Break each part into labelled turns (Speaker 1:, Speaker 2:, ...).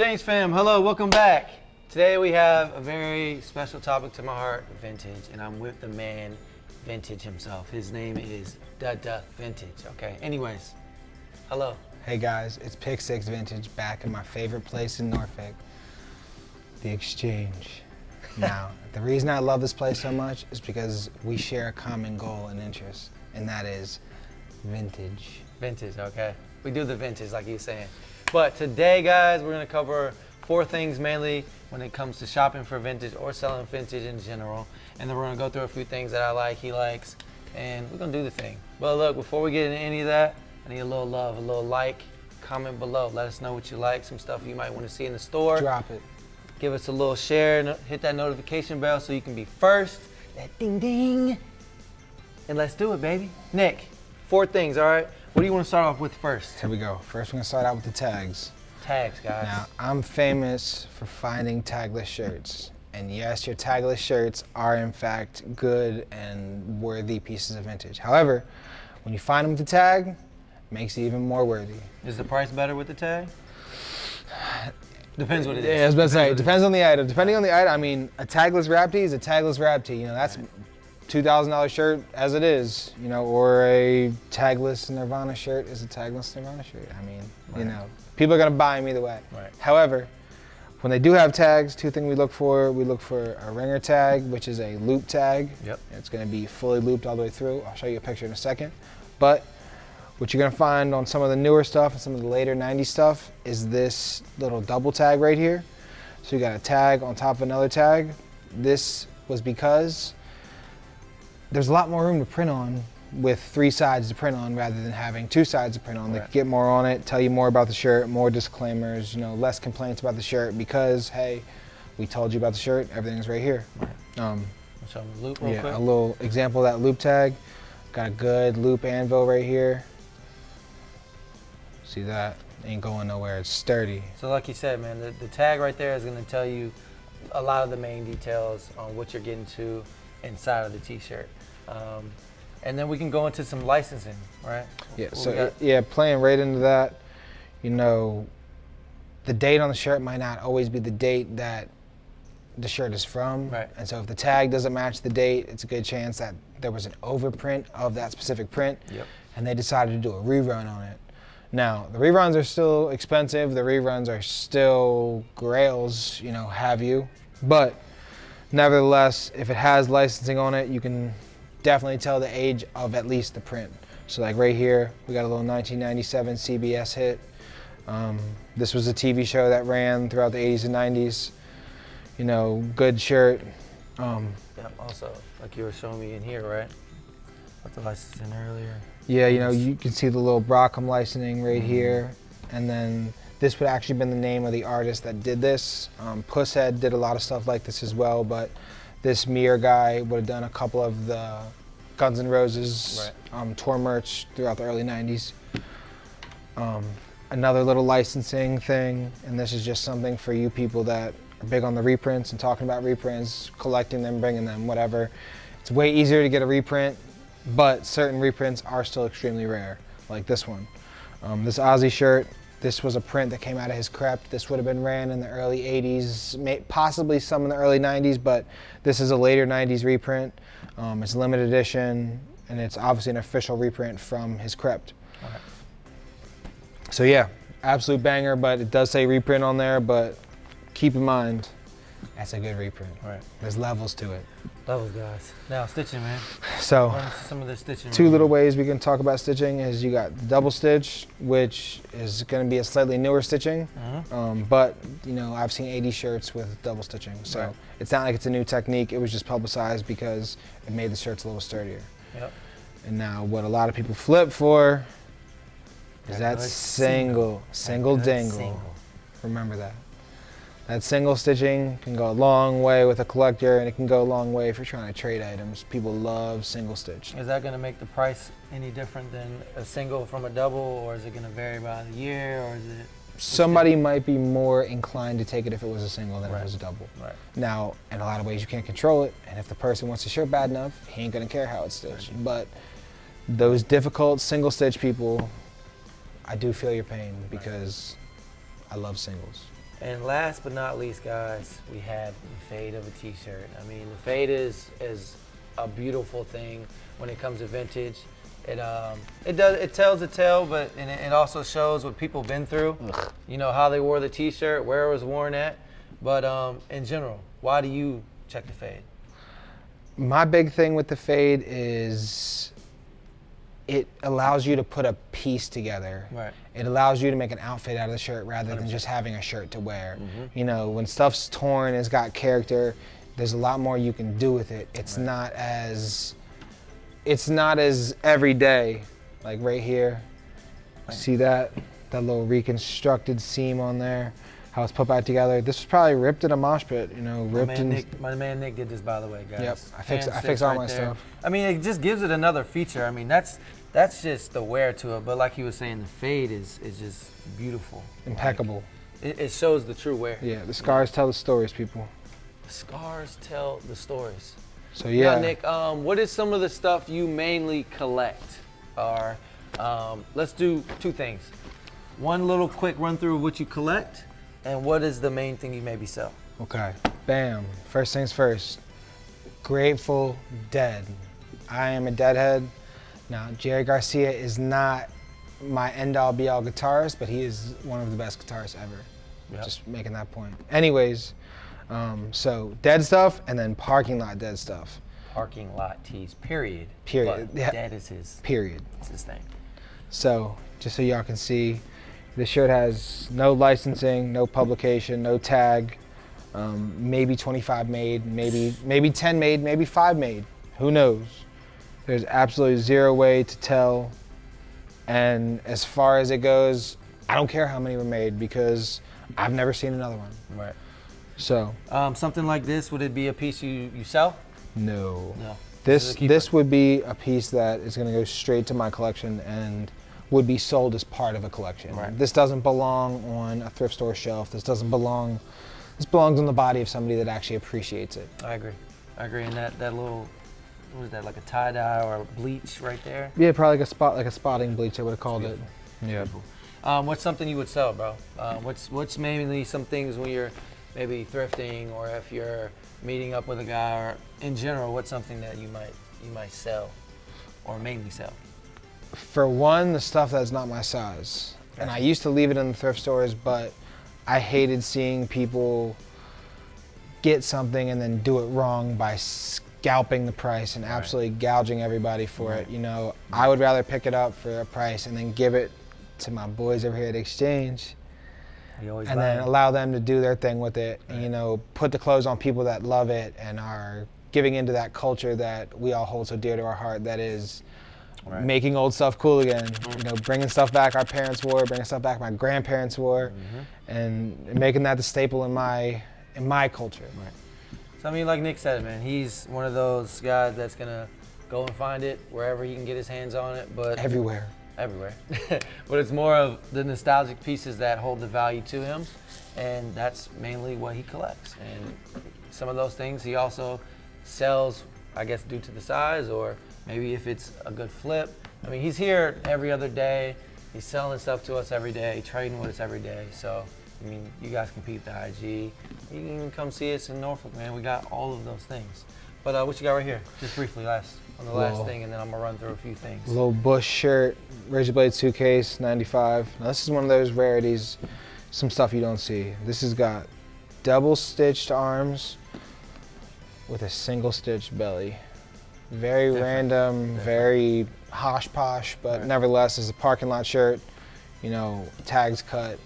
Speaker 1: Exchange fam, hello, welcome back. Today we have a very special topic to my heart, vintage, and I'm with the man, Vintage himself. His name is Vintage, okay? Anyways, hello.
Speaker 2: Hey guys, it's Pick 6 Vintage back in my favorite place in Norfolk, the Exchange. Now, the reason I love this place so much is because we share a common goal and interest, and that is vintage.
Speaker 1: Vintage, okay. We do the vintage like he's saying. But today, guys, we're gonna cover 4 things mainly when it comes to shopping for vintage or selling vintage in general. And then we're gonna go through a few things that I like, he likes, and we're gonna do the thing. But look, before we get into any of that, I need a little love, a little like, comment below. Let us know what you like, some stuff you might wanna see in the store.
Speaker 2: Drop it.
Speaker 1: Give us a little share, hit that notification bell so you can be first. That ding ding. And let's do it, baby. Nick, 4 things, all right? What do you want to start off with first?
Speaker 2: Here we go. First, we're gonna start out with the tags.
Speaker 1: Tags, guys.
Speaker 2: Now, I'm famous for finding tagless shirts. And yes, your tagless shirts are in fact good and worthy pieces of vintage. However, when you find them with the tag, it makes it even more worthy.
Speaker 1: Is the price better with the tag? Depends what it is.
Speaker 2: Yeah, I was about to say, it depends on the item. Depending on the item, I mean, a tagless wrap tee is a tagless wrap tee. You know, that's $2,000 shirt as it is, you know, or a tagless Nirvana shirt is a tagless Nirvana shirt. I mean, you know, people are gonna buy them either way.
Speaker 1: Right.
Speaker 2: However, when they do have tags, 2 things we look for a ringer tag, which is a loop tag.
Speaker 1: Yep.
Speaker 2: It's gonna be fully looped all the way through. I'll show you a picture in a second. But what you're gonna find on some of the newer stuff and some of the later 90s stuff is this little double tag right here. So you got a tag on top of another tag. This was because there's a lot more room to print on with 3 sides to print on rather than having 2 sides to print on. They can get more on it, tell you more about the shirt, more disclaimers, you know, less complaints about the shirt because, hey, we told you about the shirt, everything's right here.
Speaker 1: Show them the loop real quick.
Speaker 2: A little example of that loop tag. Got a good loop anvil right here. See that? Ain't going nowhere, it's sturdy.
Speaker 1: So like you said, man, the tag right there is gonna tell you a lot of the main details on what you're getting to inside of the t-shirt. And then we can go into some licensing, right?
Speaker 2: Yeah, so playing right into that, you know, the date on the shirt might not always be the date that the shirt is from.
Speaker 1: Right.
Speaker 2: And so if the tag doesn't match the date, it's a good chance that there was an overprint of that specific print.
Speaker 1: Yep.
Speaker 2: And they decided to do a rerun on it. Now, the reruns are still expensive, the reruns are still grails, you know, have you. But nevertheless, if it has licensing on it, you can definitely tell the age of at least the print. So like right here, we got a little 1997 CBS hit. This was a TV show that ran throughout the 80s and 90s. You know, good shirt.
Speaker 1: Yeah, also, like you were showing me in here, right? With the licensing earlier.
Speaker 2: Yeah, you know, you can see the little Brockham licensing right here. And then this would actually been the name of the artist that did this. Pusshead did a lot of stuff like this as well, but this Mir guy would have done a couple of the Guns N' Roses tour merch throughout the early 90s. Another little licensing thing, and this is just something for you people that are big on the reprints and talking about reprints, collecting them, bringing them, whatever. It's way easier to get a reprint, but certain reprints are still extremely rare, like this one. This Ozzy shirt, this was a print that came out of his Crep. This would have been ran in the early 80s, possibly some in the early 90s, but this is a later 90s reprint. It's limited edition, and it's obviously an official reprint from his Crep.
Speaker 1: Okay.
Speaker 2: So yeah, absolute banger, but it does say reprint on there, but keep in mind, that's a good reprint.
Speaker 1: Right.
Speaker 2: There's levels to it.
Speaker 1: Levels, guys. Now, stitching, man.
Speaker 2: So,
Speaker 1: some of the stitching.
Speaker 2: 2 little ways we can talk about stitching is you got the double stitch, which is going to be a slightly newer stitching, but you know, I've seen 80 shirts with double stitching, so it's not like it's a new technique. It was just publicized because it made the shirts a little sturdier.
Speaker 1: Yep.
Speaker 2: And now what a lot of people flip for is that single dingle. Remember that. That single stitching can go a long way with a collector, and it can go a long way if you're trying to trade items. People love single stitch.
Speaker 1: Is that going to make the price any different than a single from a double, or is it going to vary by the year, or is it?
Speaker 2: Somebody might be more inclined to take it if it was a single than if it was a double.
Speaker 1: Right.
Speaker 2: Now, in a lot of ways, you can't control it, and if the person wants the shirt bad enough, he ain't going to care how it's stitched. But those difficult single stitch people, I do feel your pain because I love singles.
Speaker 1: And last but not least, guys, we have the fade of a t-shirt. I mean, the fade is a beautiful thing when it comes to vintage. It tells a tale, but it also shows what people been through.
Speaker 2: Ugh.
Speaker 1: You know, how they wore the t-shirt, where it was worn at. But in general, why do you check the fade?
Speaker 2: My big thing with the fade is it allows you to put a piece together.
Speaker 1: Right.
Speaker 2: It allows you to make an outfit out of the shirt rather than
Speaker 1: 100%.
Speaker 2: just having a shirt to wear.
Speaker 1: Mm-hmm.
Speaker 2: You know, when stuff's torn, it's got character, there's a lot more you can do with it. It's
Speaker 1: Right.
Speaker 2: not as everyday. Like right here,
Speaker 1: Right.
Speaker 2: see that little reconstructed seam on there, how it's put back together. This was probably ripped in a mosh pit, you know, ripped in.
Speaker 1: My man Nick did this, by the way, guys.
Speaker 2: Yep, I
Speaker 1: Hand
Speaker 2: fix
Speaker 1: stitch
Speaker 2: all my
Speaker 1: there.
Speaker 2: stuff.
Speaker 1: I mean, it just gives it another feature. I mean, that's just the wear to it. But like he was saying, the fade is just beautiful.
Speaker 2: Impeccable.
Speaker 1: Like, it shows the true wear.
Speaker 2: Yeah, the scars tell the stories, people.
Speaker 1: The scars tell the stories.
Speaker 2: So yeah.
Speaker 1: Now, Nick, what is some of the stuff you mainly collect? Or let's do two things. One little quick run through of what you collect, and what is the main thing you maybe sell?
Speaker 2: Okay, bam. First things first. Grateful Dead. I am a Deadhead. Now, Jerry Garcia is not my end-all be-all guitarist, but he is one of the best guitarists ever.
Speaker 1: Yep.
Speaker 2: Just making that point. Anyways, so Dead stuff and then parking lot Dead stuff.
Speaker 1: Parking lot tees, period.
Speaker 2: Period.
Speaker 1: But
Speaker 2: Yeah.
Speaker 1: that is his
Speaker 2: Period.
Speaker 1: thing.
Speaker 2: So, just so y'all can see, this shirt has no licensing, no publication, no tag. Maybe 25 made, maybe 10 made, maybe 5 made. Who knows? There's absolutely zero way to tell. And as far as it goes, I don't care how many were made because I've never seen another one.
Speaker 1: Right.
Speaker 2: So,
Speaker 1: Something like this, would it be a piece you sell?
Speaker 2: no.
Speaker 1: No.
Speaker 2: This would be a piece that is going to go straight to my collection and would be sold as part of a collection.
Speaker 1: Right.
Speaker 2: This doesn't belong on a thrift store shelf. This belongs on the body of somebody that actually appreciates it.
Speaker 1: I agree. And that little, what is that, like a tie-dye or a bleach right there?
Speaker 2: Yeah, probably like a spotting bleach, I would have called it. Yeah.
Speaker 1: What's something you would sell, bro? What's mainly some things when you're maybe thrifting, or if you're meeting up with a guy, or in general, what's something that you might sell or mainly sell?
Speaker 2: For one, the stuff that's not my size. And I used to leave it in the thrift stores, but I hated seeing people get something and then do it wrong by scalping the price and absolutely gouging everybody for it. You know, I would rather pick it up for a price and then give it to my boys over here at Exchange and then allow them to do their thing with it. And, you know, put the clothes on people that love it and are giving into that culture that we all hold so dear to our heart, that is making old stuff cool again. You know, bringing stuff back our parents wore, bringing stuff back my grandparents wore, and making that the staple in my culture.
Speaker 1: Right. So I mean, like Nick said, man, he's one of those guys that's gonna go and find it wherever he can get his hands on it, but
Speaker 2: Everywhere.
Speaker 1: But it's more of the nostalgic pieces that hold the value to him, and that's mainly what he collects. And some of those things he also sells, I guess, due to the size, or maybe if it's a good flip. I mean, he's here every other day. He's selling stuff to us every day, trading with us every day. So, I mean, you guys can peep the IG. You can even come see us in Norfolk, man. We got all of those things. But what you got right here? Just briefly, last thing, and then I'm gonna run through a few things.
Speaker 2: Little Bush shirt, Razor Blade suitcase, 95. Now this is one of those rarities, some stuff you don't see. This has got double stitched arms with a single stitched belly. Very random, very hosh posh, but nevertheless is a parking lot shirt. You know, tags cut.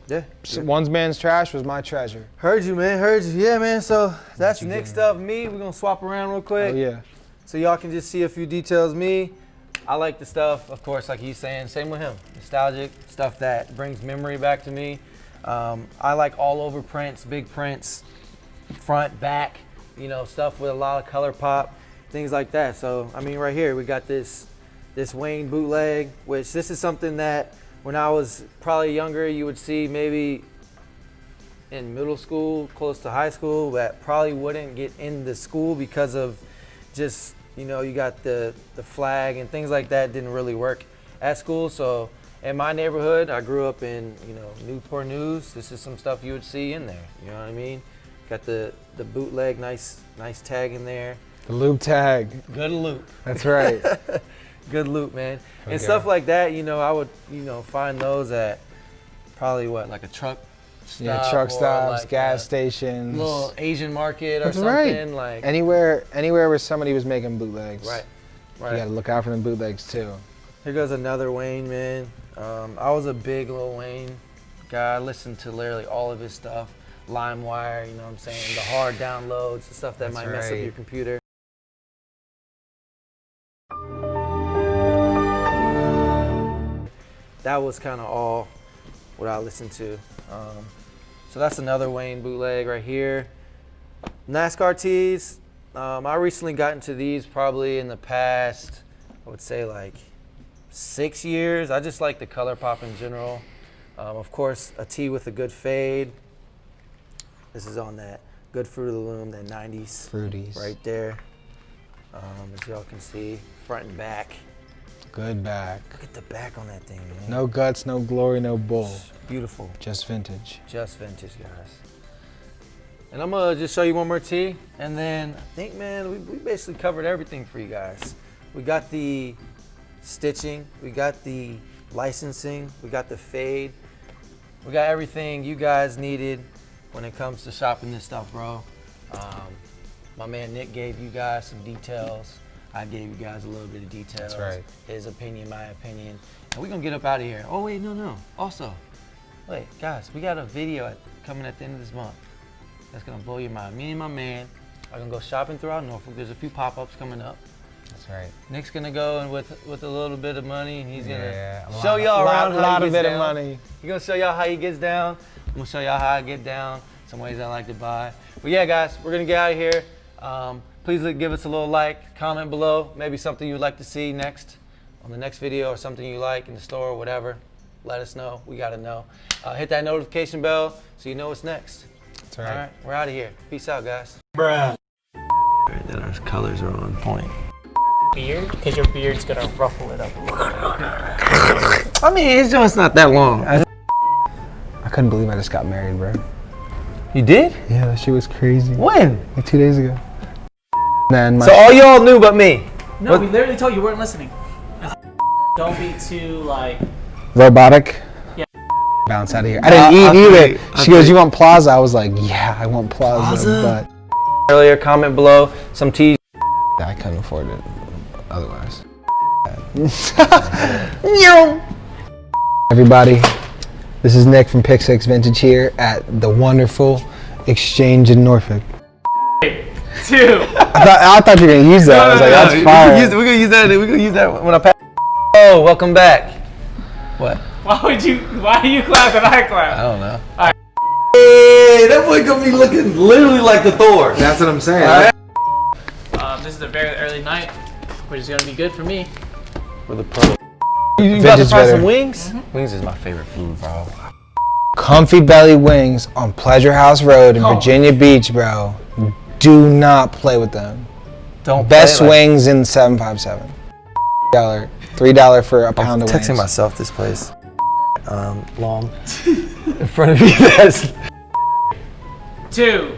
Speaker 1: Yeah.
Speaker 2: So one's man's trash was my treasure.
Speaker 1: Heard you, man. Heard you. Yeah, man. So that's Nick stuff. Me, we're gonna swap around real quick.
Speaker 2: Oh yeah.
Speaker 1: So y'all can just see a few details. Me, I like the stuff, of course, like he's saying. Same with him. Nostalgic stuff that brings memory back to me. I like all over prints, big prints, front, back. You know, stuff with a lot of color pop, things like that. So I mean, right here we got this Wayne bootleg, which this is something that when I was probably younger, you would see maybe in middle school, close to high school, that probably wouldn't get into school because of just, you know, you got the flag and things like that didn't really work at school. So in my neighborhood, I grew up in, Newport News. This is some stuff you would see in there. You know what I mean? Got the bootleg, nice tag in there.
Speaker 2: The loop tag.
Speaker 1: Good loop.
Speaker 2: That's right.
Speaker 1: Good loop, man.
Speaker 2: Okay.
Speaker 1: And stuff like that, I would, find those at probably like a truck stop.
Speaker 2: Yeah, truck stops,
Speaker 1: like
Speaker 2: gas stations.
Speaker 1: Little Asian market or
Speaker 2: That's
Speaker 1: something.
Speaker 2: right.
Speaker 1: Like
Speaker 2: anywhere where somebody was making bootlegs.
Speaker 1: Right.
Speaker 2: You gotta look out for them bootlegs too.
Speaker 1: Here goes another Wayne, man. I was a big Lil Wayne guy. I listened to literally all of his stuff. LimeWire, you know what I'm saying? The hard downloads, the stuff that might mess up your computer. That was kind of all what I listened to. So that's another Wayne bootleg right here. NASCAR tees. I recently got into these probably in the past, I would say like 6 years. I just like the color pop in general. Of course, a tee with a good fade. This is on that good Fruit of the Loom, that 90s.
Speaker 2: Fruities.
Speaker 1: Right there. As y'all can see, front and back.
Speaker 2: Good back.
Speaker 1: Look at the back on that thing, man.
Speaker 2: No guts, no glory, no bull.
Speaker 1: Beautiful.
Speaker 2: Just vintage.
Speaker 1: Just vintage, guys. And I'm gonna just show you one more tee, and then I think, man, we basically covered everything for you guys. We got the stitching, we got the licensing, we got the fade, we got everything you guys needed when it comes to shopping this stuff, bro. My man Nick gave you guys some details. I gave you guys a little bit of details.
Speaker 2: That's right.
Speaker 1: His opinion, my opinion. And we're gonna get up out of here. Oh wait, no. Also, wait, guys, we got a video coming at the end of this month. That's gonna blow your mind. Me and my man are gonna go shopping throughout Norfolk. There's a few pop-ups coming up.
Speaker 2: That's right.
Speaker 1: Nick's gonna go and with a little bit of money, and he's gonna
Speaker 2: Yeah,
Speaker 1: show y'all around
Speaker 2: a lot of bit of money.
Speaker 1: He's gonna show y'all how he gets down. I'm gonna show y'all how I get down. Some ways I like to buy. But yeah, guys, we're gonna get out of here. Please give us a little like, comment below, maybe something you'd like to see next on the next video, or something you like in the store or whatever. Let us know. We gotta know. Hit that notification bell so you know what's next.
Speaker 2: That's right.
Speaker 1: All right, we're out of here. Peace out, guys.
Speaker 3: Bruh.
Speaker 1: That our colors are on point.
Speaker 3: Beard? Because your beard's gonna ruffle it up a little bit.
Speaker 1: I mean, his joint's not that long.
Speaker 2: I couldn't believe I just got married, bro.
Speaker 1: You did?
Speaker 2: Yeah, that shit was crazy.
Speaker 1: When?
Speaker 2: Like 2 days ago. Then
Speaker 1: So all y'all knew but me.
Speaker 3: No, we literally told you weren't listening. Don't be too, like...
Speaker 2: robotic.
Speaker 3: Yeah.
Speaker 2: Bounce out of here. I didn't eat either. She goes, "You want Plaza?" I was like, "Yeah, I want Plaza." But
Speaker 1: Earlier, comment below some teas.
Speaker 2: I couldn't afford it otherwise. Everybody, this is Nick from Pick 6 Vintage here at the wonderful Exchange in Norfolk.
Speaker 3: 2.
Speaker 2: I thought you were gonna use that. I was like, that's fire.
Speaker 1: We're gonna use that. We're gonna use that when I pass. Oh, welcome back. What?
Speaker 3: Why do you clap and I clap?
Speaker 1: I don't know.
Speaker 3: All right.
Speaker 1: Hey, that boy gonna be looking literally like the Thor.
Speaker 2: That's what I'm saying.
Speaker 1: Right.
Speaker 3: This is a very early night, which is gonna be good for me.
Speaker 1: With a pro. You about to try some wings? Wings is my favorite food, bro.
Speaker 2: Comfy Belly Wings on Pleasure House Road in Virginia Beach, bro. Do not play with them.
Speaker 1: Don't.
Speaker 2: Best wings in 757. $3 for a pound of wings.
Speaker 1: Texting myself this place. Long. In front of you. That's.
Speaker 3: 2,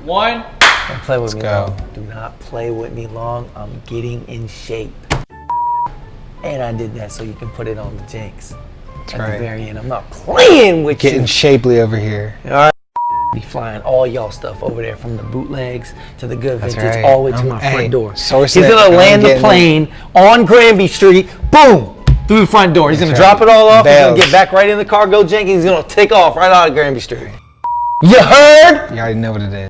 Speaker 3: 1.
Speaker 1: Don't play with me
Speaker 2: go.
Speaker 1: long. Do not play with me long. I'm getting in shape. And I did that so you can put it on the Jinx. At the very end. I'm not playing with you.
Speaker 2: Getting shapely over here.
Speaker 1: All right. Be flying all y'all stuff over there, from the bootlegs to the good vintage,
Speaker 2: right.
Speaker 1: all the way to my front door. He's
Speaker 2: source it.
Speaker 1: gonna land the plane on Granby Street, boom, through the front door. He's gonna drop it all off. He's gonna get back right in the cargo jank. He's gonna take off right out of Granby Street. You heard?
Speaker 2: You already know what it is.